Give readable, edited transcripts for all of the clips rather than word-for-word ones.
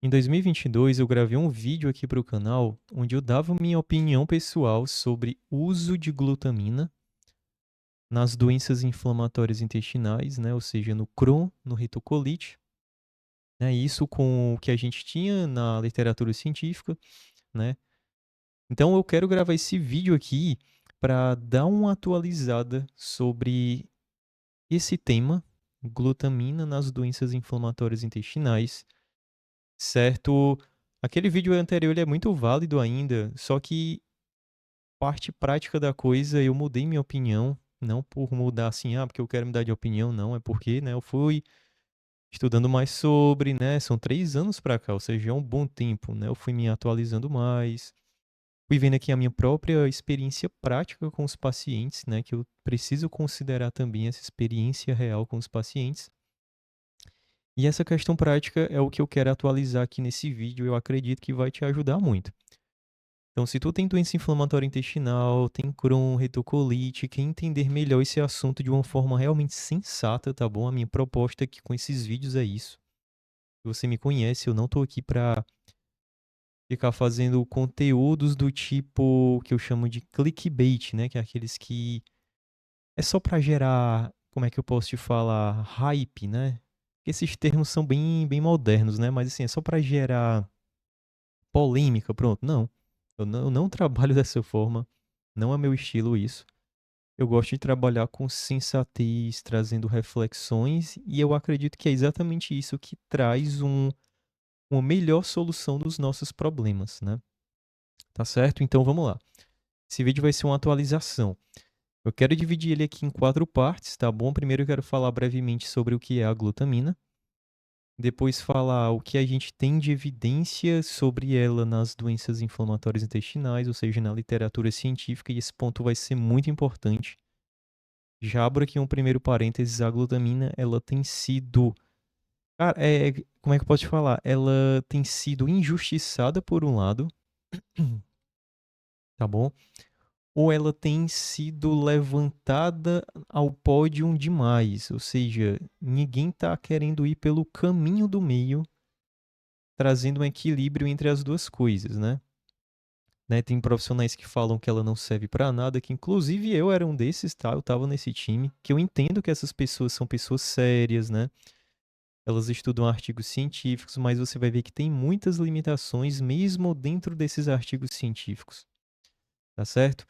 Em 2022, eu gravei um vídeo aqui para o canal onde eu dava minha opinião pessoal sobre uso de glutamina nas doenças inflamatórias intestinais, né? Ou seja, no Crohn, no retocolite, né? Isso com o que a gente tinha na literatura científica, né? Então eu quero gravar esse vídeo aqui para dar uma atualizada sobre esse tema, glutamina nas doenças inflamatórias intestinais, certo? Aquele vídeo anterior ele é muito válido ainda, só que parte prática da coisa eu mudei minha opinião, não por mudar assim, porque eu quero mudar de opinião, não, é porque, né, eu fui estudando mais sobre, né, são 3 anos pra cá, ou seja, é um bom tempo, né, eu fui me atualizando mais, fui vendo aqui a minha própria experiência prática com os pacientes, né, que eu preciso considerar também essa experiência real com os pacientes. E essa questão prática é o que eu quero atualizar aqui nesse vídeo, eu acredito que vai te ajudar muito. Então, se tu tem doença inflamatória intestinal, tem Crohn, retocolite, quer entender melhor esse assunto de uma forma realmente sensata, tá bom? A minha proposta aqui com esses vídeos é isso. Você me conhece, eu não tô aqui pra ficar fazendo conteúdos do tipo que eu chamo de clickbait, né? Que é aqueles que é só pra gerar, como é que eu posso te falar, hype, né? Esses termos são bem modernos, né? Mas assim, é só pra gerar polêmica, pronto. Não. Eu não trabalho dessa forma. Não é meu estilo isso. Eu gosto de trabalhar com sensatez, trazendo reflexões, e eu acredito que é exatamente isso que traz uma melhor solução dos nossos problemas, né? Tá certo? Então vamos lá. Esse vídeo vai ser uma atualização. Eu quero dividir ele aqui em 4 partes, tá bom? Primeiro eu quero falar brevemente sobre o que é a glutamina. Depois falar o que a gente tem de evidência sobre ela nas doenças inflamatórias intestinais, ou seja, na literatura científica, e esse ponto vai ser muito importante. Já abro aqui um primeiro parênteses, a glutamina, ela tem sido, cara, como é que eu posso te falar? Ela tem sido injustiçada por um lado, tá bom? Ou ela tem sido levantada ao pódio demais, ou seja, ninguém tá querendo ir pelo caminho do meio, trazendo um equilíbrio entre as duas coisas, né? Tem profissionais que falam que ela não serve pra nada, que inclusive eu era um desses, tá? Eu tava nesse time, que eu entendo que essas pessoas são pessoas sérias, né? Elas estudam artigos científicos, mas você vai ver que tem muitas limitações mesmo dentro desses artigos científicos, tá certo?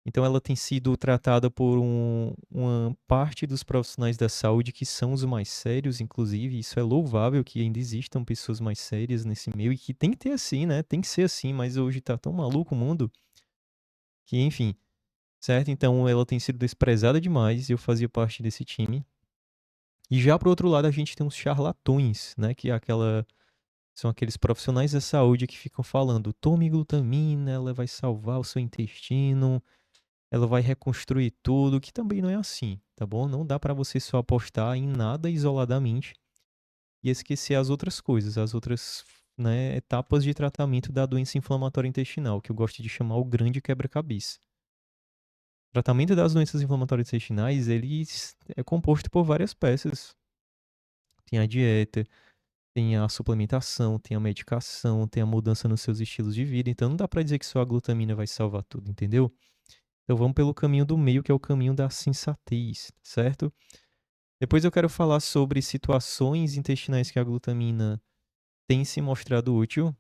Então ela tem sido tratada por uma parte dos profissionais da saúde que são os mais sérios, inclusive, isso é louvável que ainda existam pessoas mais sérias nesse meio e que tem que ter assim, né? Tem que ser assim, mas hoje tá tão maluco o mundo que, enfim, certo? Então ela tem sido desprezada demais, eu fazia parte desse time. E já pro outro lado a gente tem os charlatões, né? Que é aquela São aqueles profissionais da saúde que ficam falando: tome glutamina, ela vai salvar o seu intestino, ela vai reconstruir tudo, que também não é assim, tá bom? Não dá para você só apostar em nada isoladamente e esquecer as outras coisas, as outras, né, etapas de tratamento da doença inflamatória intestinal, que eu gosto de chamar o grande quebra-cabeça. O tratamento das doenças inflamatórias intestinais, ele é composto por várias peças. Tem a dieta, tem a suplementação, tem a medicação, tem a mudança nos seus estilos de vida. Então não dá pra dizer que só a glutamina vai salvar tudo, entendeu? Então vamos pelo caminho do meio, que é o caminho da sensatez, certo? Depois eu quero falar sobre situações intestinais que a glutamina tem se mostrado útil.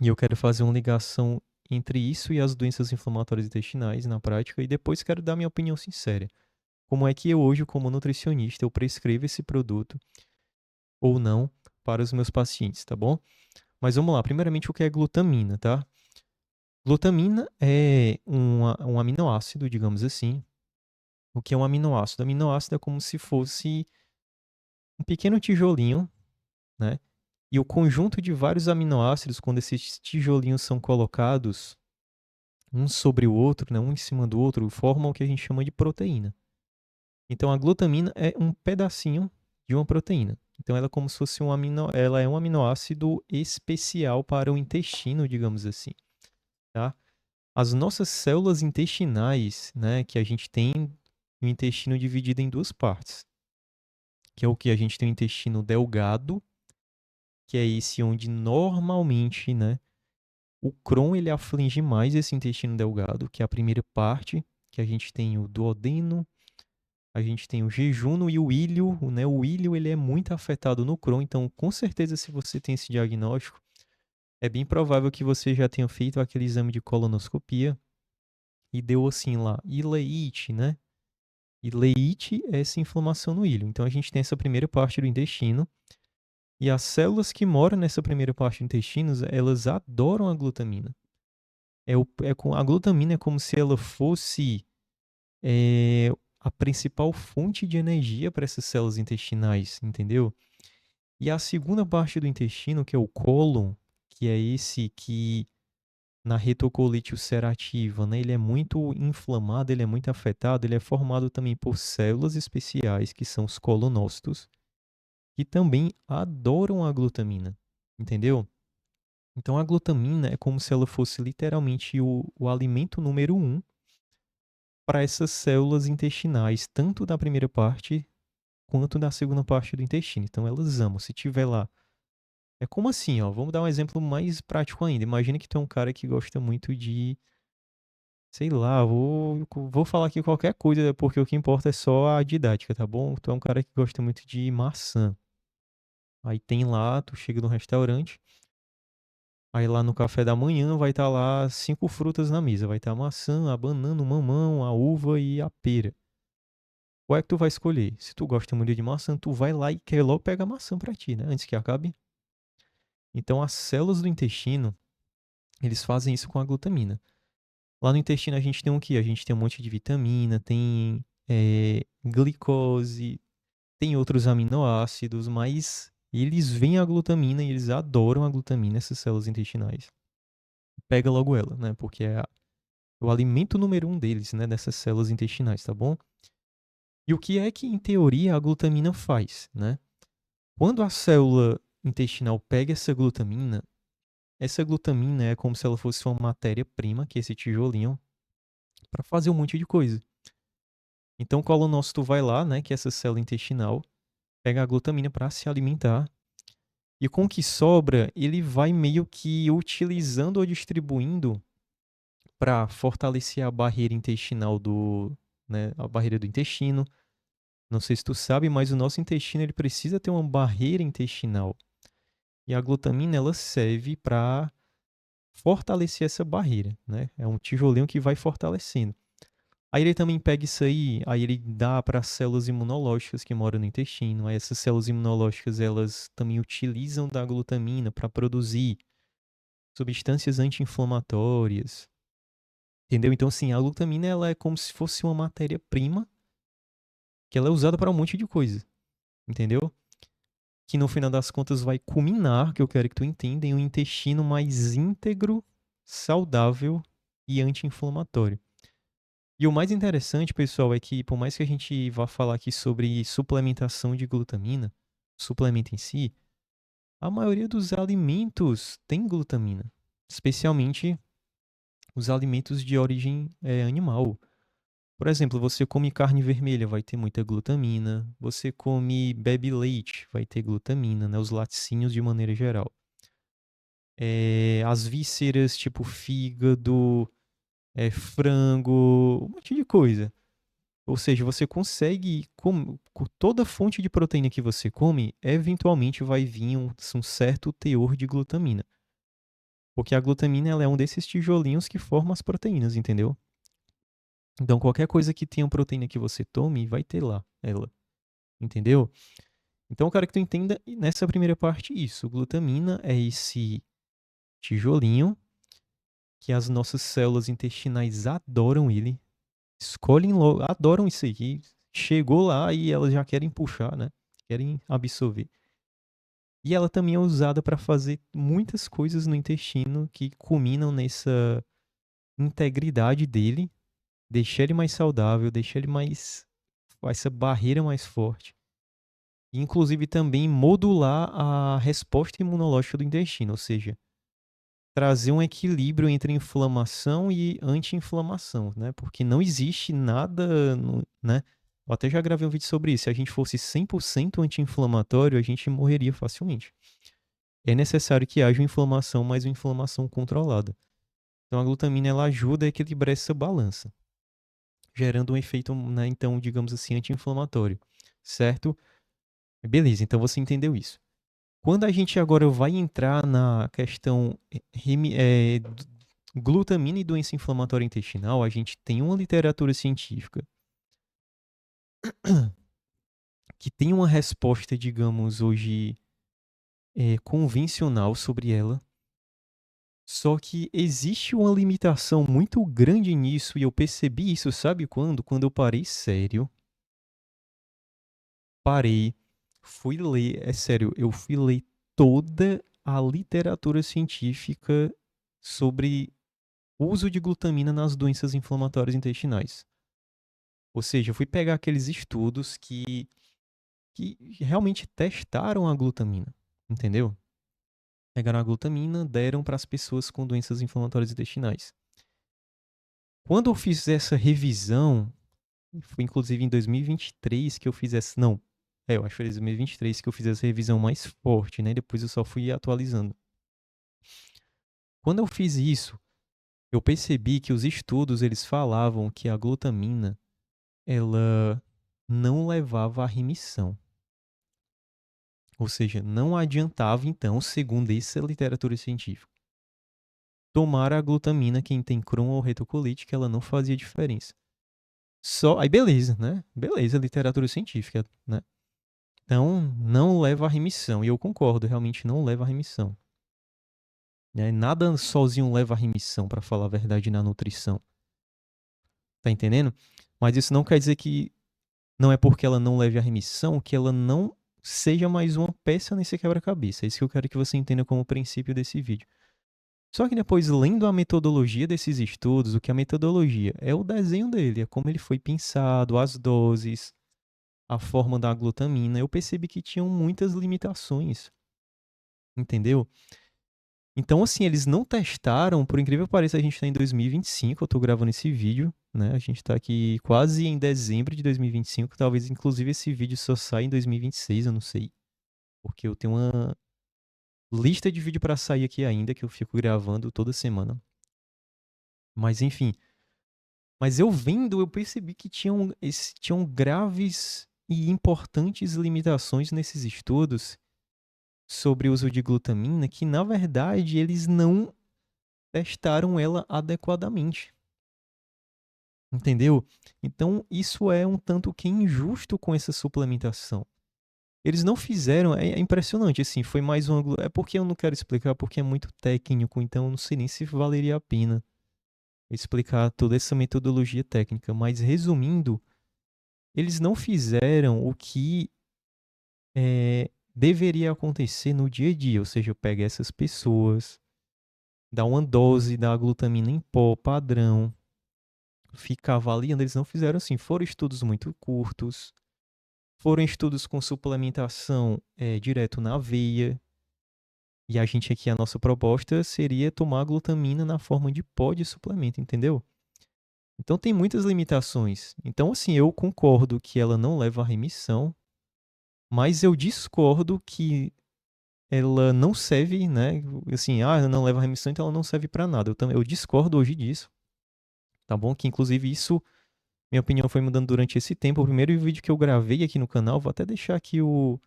E eu quero fazer uma ligação entre isso e as doenças inflamatórias intestinais na prática. E depois quero dar minha opinião sincera. Como é que eu hoje, como nutricionista, eu prescrevo esse produto ou não para os meus pacientes, tá bom? Mas vamos lá, primeiramente o que é glutamina, tá? Glutamina é um aminoácido, digamos assim. O que é um aminoácido? Aminoácido é como se fosse um pequeno tijolinho, né? E o conjunto de vários aminoácidos, quando esses tijolinhos são colocados um sobre o outro, né, um em cima do outro, formam o que a gente chama de proteína. Então a glutamina é um pedacinho de uma proteína. Então ela é como se fosse ela é um aminoácido especial para o intestino, digamos assim, tá? As nossas células intestinais, né, que a gente tem o intestino dividido em duas partes, que é o que a gente tem o intestino delgado, que é esse onde normalmente, né, o Crohn ele aflige mais esse intestino delgado, que é a primeira parte, que a gente tem o duodeno, a gente tem o jejuno e o ilho, né? O ilho ele é muito afetado no Crohn, então com certeza se você tem esse diagnóstico, é bem provável que você já tenha feito aquele exame de colonoscopia e deu assim lá, ileite, né? Ileite é essa inflamação no ilho. Então a gente tem essa primeira parte do intestino e as células que moram nessa primeira parte do intestino, elas adoram a glutamina. A glutamina é como se ela fosse a principal fonte de energia para essas células intestinais, entendeu? E a segunda parte do intestino, que é o cólon, que é esse que na retocolite ulcerativa, né, ele é muito inflamado, ele é muito afetado, ele é formado também por células especiais, que são os colonócitos, que também adoram a glutamina, entendeu? Então a glutamina é como se ela fosse literalmente o alimento número um para essas células intestinais, tanto da primeira parte quanto da segunda parte do intestino. Então elas amam. Se tiver lá. É como assim, ó. Vamos dar um exemplo mais prático ainda. Imagina que tu é um cara que gosta muito de. Sei lá, vou falar aqui qualquer coisa, porque o que importa é só a didática, tá bom? Tu é um cara que gosta muito de maçã. Aí tem lá, tu chega no restaurante, aí lá no café da manhã vai estar lá 5 frutas na mesa. Vai estar a maçã, a banana, o mamão, a uva e a pera. Qual é que tu vai escolher? Se tu gosta muito de maçã, tu vai lá e quer logo pegar maçã pra ti, né? Antes que acabe. Então, as células do intestino, eles fazem isso com a glutamina. Lá no intestino a gente tem o quê? A gente tem um monte de vitamina, tem glicose, tem outros aminoácidos, mas eles veem a glutamina e eles adoram a glutamina, essas células intestinais. Pega logo ela, né? Porque é o alimento número um deles, né? Dessas células intestinais, tá bom? E o que é que, em teoria, a glutamina faz, né? Quando a célula intestinal pega essa glutamina é como se ela fosse uma matéria-prima, que é esse tijolinho, para fazer um monte de coisa. Então, o colonócito vai lá, né, que é essa célula intestinal, pega a glutamina para se alimentar, e com o que sobra, ele vai meio que utilizando ou distribuindo para fortalecer a barreira intestinal né, a barreira do intestino. Não sei se tu sabe, mas o nosso intestino ele precisa ter uma barreira intestinal. E a glutamina ela serve para fortalecer essa barreira, né? É um tijolinho que vai fortalecendo. Aí ele também pega isso aí ele dá para as células imunológicas que moram no intestino. Aí essas células imunológicas, elas também utilizam da glutamina para produzir substâncias anti-inflamatórias. Entendeu? Então, assim, a glutamina ela é como se fosse uma matéria-prima que ela é usada para um monte de coisa. Entendeu? Que no final das contas vai culminar, que eu quero que tu entenda, em um intestino mais íntegro, saudável e anti-inflamatório. E o mais interessante, pessoal, é que por mais que a gente vá falar aqui sobre suplementação de glutamina, suplemento em si, a maioria dos alimentos tem glutamina, especialmente os alimentos de origem animal. Por exemplo, você come carne vermelha, vai ter muita glutamina. Você bebe leite, vai ter glutamina, né? Os laticínios de maneira geral. As vísceras, tipo fígado, frango, um monte de coisa. Ou seja, você consegue, com toda fonte de proteína que você come, eventualmente vai vir um certo teor de glutamina. Porque a glutamina ela é um desses tijolinhos que formam as proteínas, entendeu? Então, qualquer coisa que tenha proteína que você tome, vai ter lá ela, entendeu? Então, eu quero que tu entenda nessa primeira parte isso. Glutamina é esse tijolinho que as nossas células intestinais adoram ele, escolhem logo, adoram isso aí. Chegou lá e elas já querem puxar, né? Querem absorver. E ela também é usada para fazer muitas coisas no intestino que culminam nessa integridade dele, deixar ele mais saudável, deixar ele mais essa barreira mais forte. E, inclusive também modular a resposta imunológica do intestino, ou seja, trazer um equilíbrio entre inflamação e anti-inflamação, né? Porque não existe nada, né? Eu até já gravei um vídeo sobre isso. Se a gente fosse 100% anti-inflamatório, a gente morreria facilmente. é necessário que haja uma inflamação, mas uma inflamação controlada. Então a glutamina ela ajuda a equilibrar essa balança, gerando um efeito, né, então, digamos assim, anti-inflamatório, certo? Beleza, então você entendeu isso. Quando a gente agora vai entrar na questão glutamina e doença inflamatória intestinal, a gente tem uma literatura científica que tem uma resposta, digamos, hoje convencional sobre ela. Só que existe uma limitação muito grande nisso e eu percebi isso, sabe quando? Quando eu parei sério, parei, fui ler, é sério, eu fui ler toda a literatura científica sobre uso de glutamina nas doenças inflamatórias intestinais. Ou seja, eu fui pegar aqueles estudos que realmente testaram a glutamina, entendeu? Pegaram a glutamina, deram para as pessoas com doenças inflamatórias intestinais. Quando eu fiz essa revisão, foi inclusive em 2023 que eu fiz essa. Não, eu acho que foi em 2023 que eu fiz essa revisão mais forte, né? Depois eu só fui atualizando. Quando eu fiz isso, eu percebi que os estudos eles falavam que a glutamina ela não levava à remissão. Ou seja, não adiantava, então, segundo essa literatura científica, tomar a glutamina quem tem Crohn ou retocolite, que ela não fazia diferença. Só, aí beleza, né? Beleza, literatura científica, né? Então, não leva à remissão. E eu concordo, realmente não leva à remissão. Nada sozinho leva à remissão, para falar a verdade, na nutrição. Tá entendendo? Mas isso não quer dizer que não é porque ela não leve à remissão que ela não seja mais uma peça nesse quebra-cabeça. É isso que eu quero que você entenda como princípio desse vídeo. Só que depois, lendo a metodologia desses estudos, o que a metodologia é o desenho dele, é como ele foi pensado, as doses, a forma da glutamina, eu percebi que tinham muitas limitações, entendeu? Então, assim, eles não testaram, por incrível que pareça, a gente está em 2025, eu estou gravando esse vídeo, né? A gente está aqui quase em dezembro de 2025, talvez inclusive esse vídeo só saia em 2026, eu não sei. Porque eu tenho uma lista de vídeo para sair aqui ainda, que eu fico gravando toda semana. Mas enfim, mas eu vendo, eu percebi que tinham graves e importantes limitações nesses estudos sobre o uso de glutamina, que na verdade eles não testaram ela adequadamente. Entendeu? Então, isso é um tanto que injusto com essa suplementação. Eles não fizeram, é impressionante, assim, foi mais um ângulo. É porque eu não quero explicar, porque é muito técnico, então eu não sei nem se valeria a pena explicar toda essa metodologia técnica. Mas, resumindo, eles não fizeram o que deveria acontecer no dia a dia, ou seja, eu pego essas pessoas, dar uma dose da glutamina em pó padrão, ficar avaliando, eles não fizeram assim. Foram estudos muito curtos, foram estudos com suplementação direto na veia. E a gente aqui, a nossa proposta seria tomar glutamina na forma de pó de suplemento, entendeu? Então tem muitas limitações. Então, assim, eu concordo que ela não leva à remissão, mas eu discordo que ela não serve, né? Assim, ela não leva à remissão, então ela não serve para nada. Eu discordo hoje disso, tá bom? Que inclusive isso minha opinião foi mudando durante esse tempo. O primeiro vídeo que eu gravei aqui no canal, vou até deixar aqui o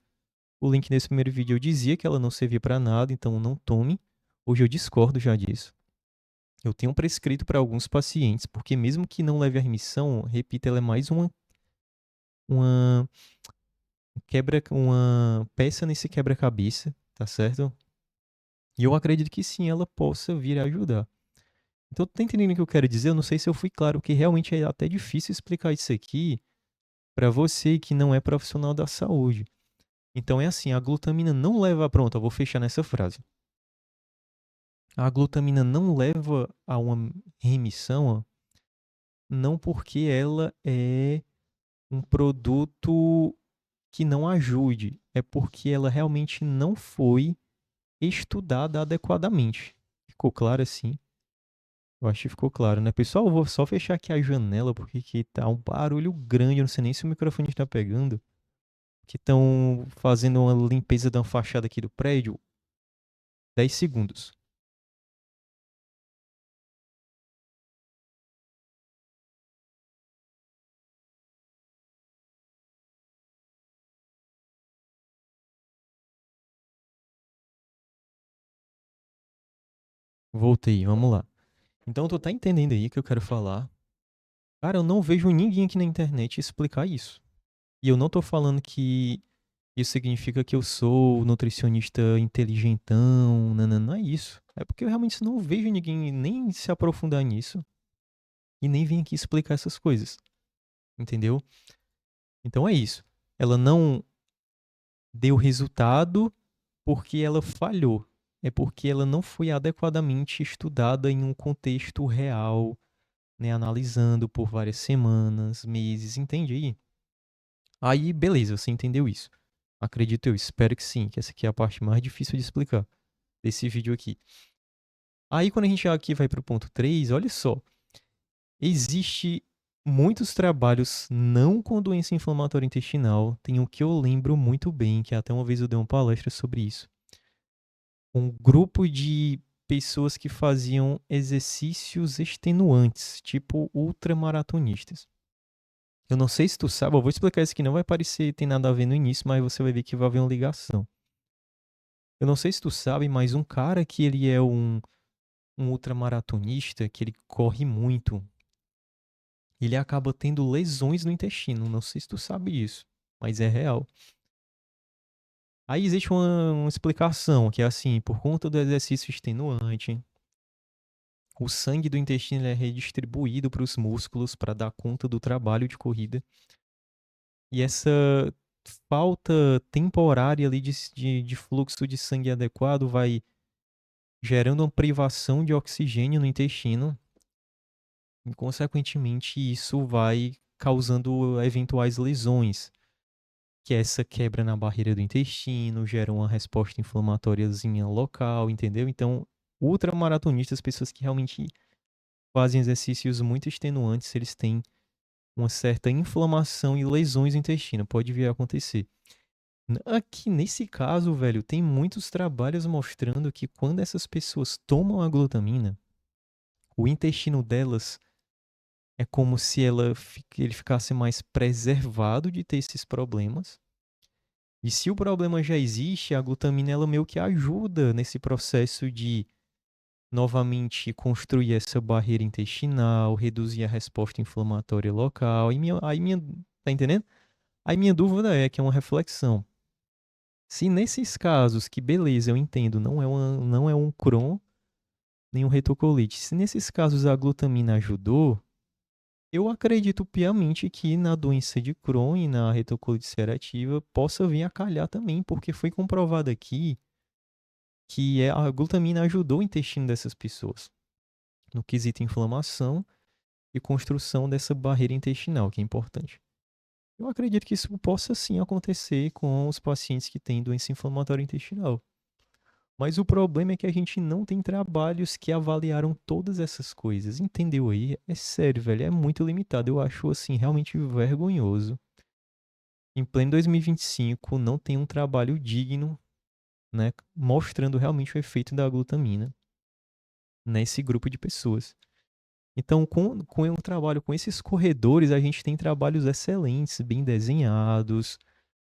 link desse primeiro vídeo. Eu dizia que ela não servia para nada, então não tome. Hoje eu discordo já disso. Eu tenho prescrito para alguns pacientes, porque mesmo que não leve à remissão, repito, ela é mais uma uma peça nesse quebra-cabeça, tá certo? E eu acredito que sim, ela possa vir a ajudar. Então, tá entendendo o que eu quero dizer? Eu não sei se eu fui claro, porque realmente é até difícil explicar isso aqui para você que não é profissional da saúde. Então é assim, a glutamina não leva, pronto, eu vou fechar nessa frase. A glutamina não leva a uma remissão, ó, não porque ela é um produto que não ajude, é porque ela realmente não foi estudada adequadamente. Ficou claro assim? Eu acho que ficou claro, né? Pessoal, eu vou só fechar aqui a janela porque aqui tá um barulho grande, eu não sei nem se o microfone está pegando. Que estão fazendo uma limpeza da fachada aqui do prédio. 10 segundos. Voltei, vamos lá. Então, tu tá entendendo aí o que eu quero falar? Cara, eu não vejo ninguém aqui na internet explicar isso. E eu não tô falando que isso significa que eu sou nutricionista inteligentão, não é isso. É porque eu realmente não vejo ninguém nem se aprofundar nisso e nem vem aqui explicar essas coisas, entendeu? Então é isso. Ela não deu resultado porque ela falhou. É porque ela não foi adequadamente estudada em um contexto real, né, analisando por várias semanas, meses, entende aí? Aí, beleza, você entendeu isso. Acredito eu, espero que sim, que essa aqui é a parte mais difícil de explicar desse vídeo aqui. Aí, quando a gente aqui vai para o ponto 3, olha só. Existe muitos trabalhos não com doença inflamatória intestinal. Tem um que eu lembro muito bem, que até uma vez eu dei uma palestra sobre isso. Um grupo de pessoas que faziam exercícios extenuantes, tipo ultramaratonistas. Eu não sei se tu sabe, eu vou explicar isso que não vai parecer tem nada a ver no início, mas você vai ver que vai haver uma ligação. Eu não sei se tu sabe, mas um cara que ele é um ultramaratonista, que ele corre muito, ele acaba tendo lesões no intestino. Não sei se tu sabe disso, mas é real. Aí existe uma explicação, que é assim, por conta do exercício extenuante, o sangue do intestino é redistribuído para os músculos para dar conta do trabalho de corrida. E essa falta temporária ali de fluxo de sangue adequado vai gerando uma privação de oxigênio no intestino. E, consequentemente, isso vai causando eventuais lesões, que é essa quebra na barreira do intestino, gera uma resposta inflamatóriazinha local, entendeu? Então, ultramaratonistas, pessoas que realmente fazem exercícios muito extenuantes, eles têm uma certa inflamação e lesões no intestino, pode vir a acontecer. Aqui nesse caso, velho, tem muitos trabalhos mostrando que quando essas pessoas tomam a glutamina, o intestino delas é como se ele ficasse mais preservado de ter esses problemas. E se o problema já existe, a glutamina ela meio que ajuda nesse processo de novamente construir essa barreira intestinal, reduzir a resposta inflamatória local. Tá entendendo? Aí minha dúvida é que é uma reflexão. Se nesses casos, que beleza, eu entendo, não é um Crohn, nem um retocolite. Se nesses casos a glutamina ajudou, eu acredito piamente que na doença de Crohn e na retocolite ulcerativa possa vir a calhar também, porque foi comprovado aqui que a glutamina ajudou o intestino dessas pessoas no quesito inflamação e construção dessa barreira intestinal, que é importante. Eu acredito que isso possa sim acontecer com os pacientes que têm doença inflamatória intestinal. Mas o problema é que a gente não tem trabalhos que avaliaram todas essas coisas. Entendeu aí? É sério, velho. É muito limitado. Eu acho, assim, realmente vergonhoso. Em pleno 2025, não tem um trabalho digno, né, mostrando realmente o efeito da glutamina nesse grupo de pessoas. Então, com um trabalho com esses corredores, a gente tem trabalhos excelentes, bem desenhados.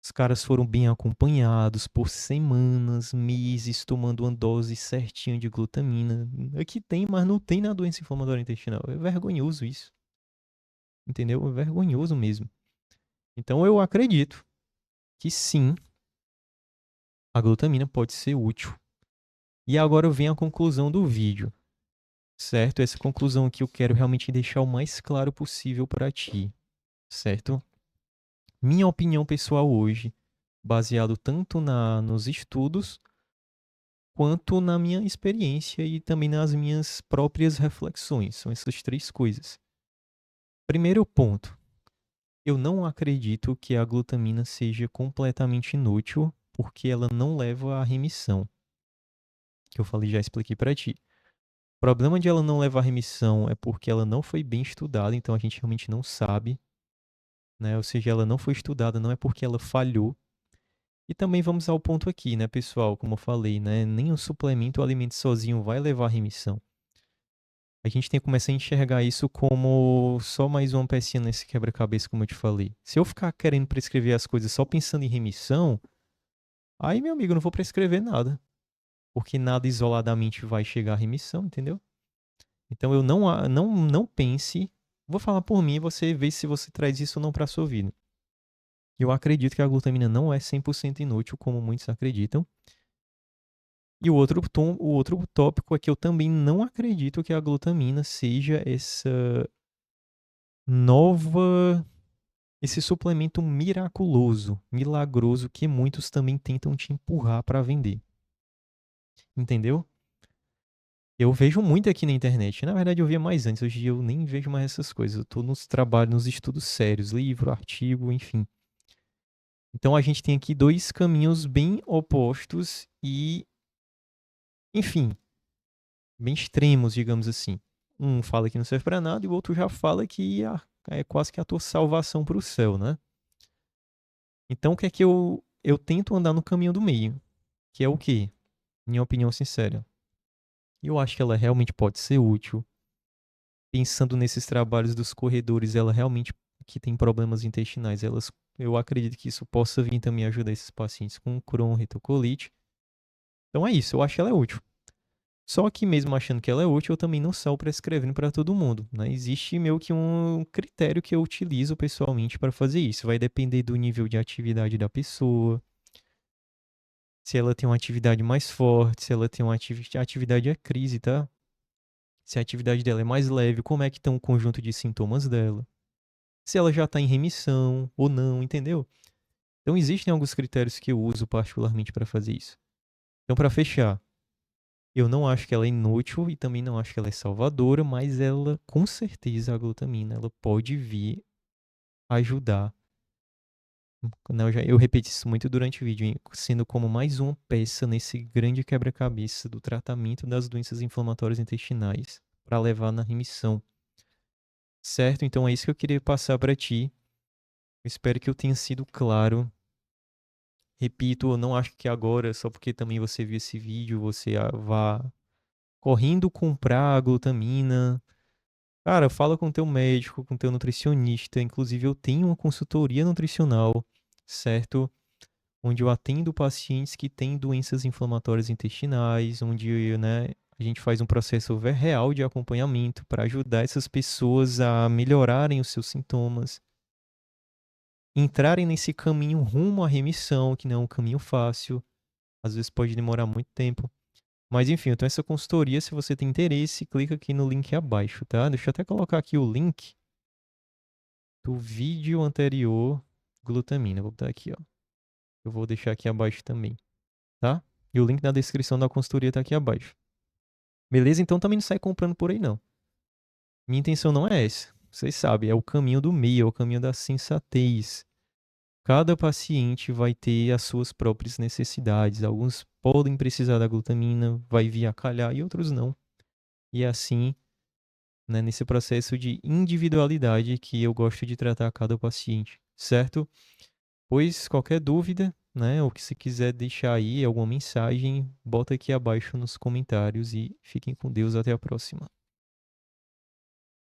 Os caras foram bem acompanhados por semanas, meses, tomando uma dose certinha de glutamina. Aqui tem, mas não tem na doença inflamatória intestinal. É vergonhoso isso. Entendeu? É vergonhoso mesmo. Então eu acredito que sim, a glutamina pode ser útil. E agora vem a conclusão do vídeo, certo? Essa conclusão aqui eu quero realmente deixar o mais claro possível para ti, certo? Minha opinião pessoal hoje, baseado tanto nos estudos quanto na minha experiência e também nas minhas próprias reflexões. São essas três coisas. Primeiro ponto, eu não acredito que a glutamina seja completamente inútil, porque ela não leva à remissão, que eu falei, já expliquei para ti. O problema de ela não levar à remissão é porque ela não foi bem estudada, então a gente realmente não sabe, né? Ou seja, ela não foi estudada, não é porque ela falhou. E também vamos ao ponto aqui, né, pessoal? Como eu falei, né? Nem o suplemento ou alimento sozinho vai levar à remissão. A gente tem que começar a enxergar isso como só mais uma pecinha nesse quebra-cabeça, como eu te falei. Se eu ficar querendo prescrever as coisas só pensando em remissão, aí, meu amigo, eu não vou prescrever nada. Porque nada isoladamente vai chegar à remissão, entendeu? Então eu não pense. Vou falar por mim e você vê se você traz isso ou não para sua vida. Eu acredito que a glutamina não é 100% inútil, como muitos acreditam. E o outro tópico é que eu também não acredito que a glutamina seja nova, esse suplemento miraculoso, milagroso que muitos também tentam te empurrar para vender. Entendeu? Eu vejo muito aqui na internet. Na verdade, eu via mais antes. Hoje em dia eu nem vejo mais essas coisas. Eu tô nos trabalhos, nos estudos sérios, livro, artigo, enfim. Então a gente tem aqui dois caminhos bem opostos e, enfim, bem extremos, digamos assim. Um fala que não serve para nada e o outro já fala que é quase que a tua salvação para o céu, né? Então o que é que eu tento andar no caminho do meio? Que é o quê? Minha opinião sincera. Eu acho que ela realmente pode ser útil. Pensando nesses trabalhos dos corredores, ela realmente que tem problemas intestinais, eu acredito que isso possa vir também ajudar esses pacientes com Crohn, retocolite. Então é isso, eu acho que ela é útil. Só que mesmo achando que ela é útil, eu também não saio prescrevendo para todo mundo, né? Existe meio que um critério que eu utilizo pessoalmente para fazer isso. Vai depender do nível de atividade da pessoa, se ela tem uma atividade mais forte, se ela tem uma atividade é crise, tá? Se a atividade dela é mais leve, como é que estão o conjunto de sintomas dela? Se ela já está em remissão ou não, entendeu? Então existem alguns critérios que eu uso particularmente para fazer isso. Então, para fechar, eu não acho que ela é inútil e também não acho que ela é salvadora, mas ela, com certeza, a glutamina, ela pode vir ajudar. Eu repeti isso muito durante o vídeo, sendo como mais uma peça nesse grande quebra-cabeça do tratamento das doenças inflamatórias intestinais para levar na remissão. Certo? Então é isso que eu queria passar para ti. Eu espero que eu tenha sido claro. Repito, eu não acho que agora, só porque também você viu esse vídeo, você vá correndo comprar a glutamina. Cara, fala com teu médico, com teu nutricionista. Inclusive, eu tenho uma consultoria nutricional, certo? Onde eu atendo pacientes que têm doenças inflamatórias intestinais, onde, né, a gente faz um processo real de acompanhamento para ajudar essas pessoas a melhorarem os seus sintomas, entrarem nesse caminho rumo à remissão, que não é um caminho fácil. Às vezes pode demorar muito tempo. Mas enfim, eu tenho essa consultoria. Se você tem interesse, clica aqui no link abaixo, tá? Deixa eu até colocar aqui o link do vídeo anterior, glutamina. Vou botar aqui, ó. Eu vou deixar aqui abaixo também, tá? E o link na descrição da consultoria tá aqui abaixo. Beleza? Então também não sai comprando por aí, não. Minha intenção não é essa. Vocês sabem, é o caminho do meio, é o caminho da sensatez. Cada paciente vai ter as suas próprias necessidades. Alguns podem precisar da glutamina, vai vir a calhar, e outros não. E assim, né, nesse processo de individualidade que eu gosto de tratar cada paciente, certo? Pois qualquer dúvida, né, ou que se quiser deixar aí alguma mensagem, bota aqui abaixo nos comentários e fiquem com Deus, até a próxima.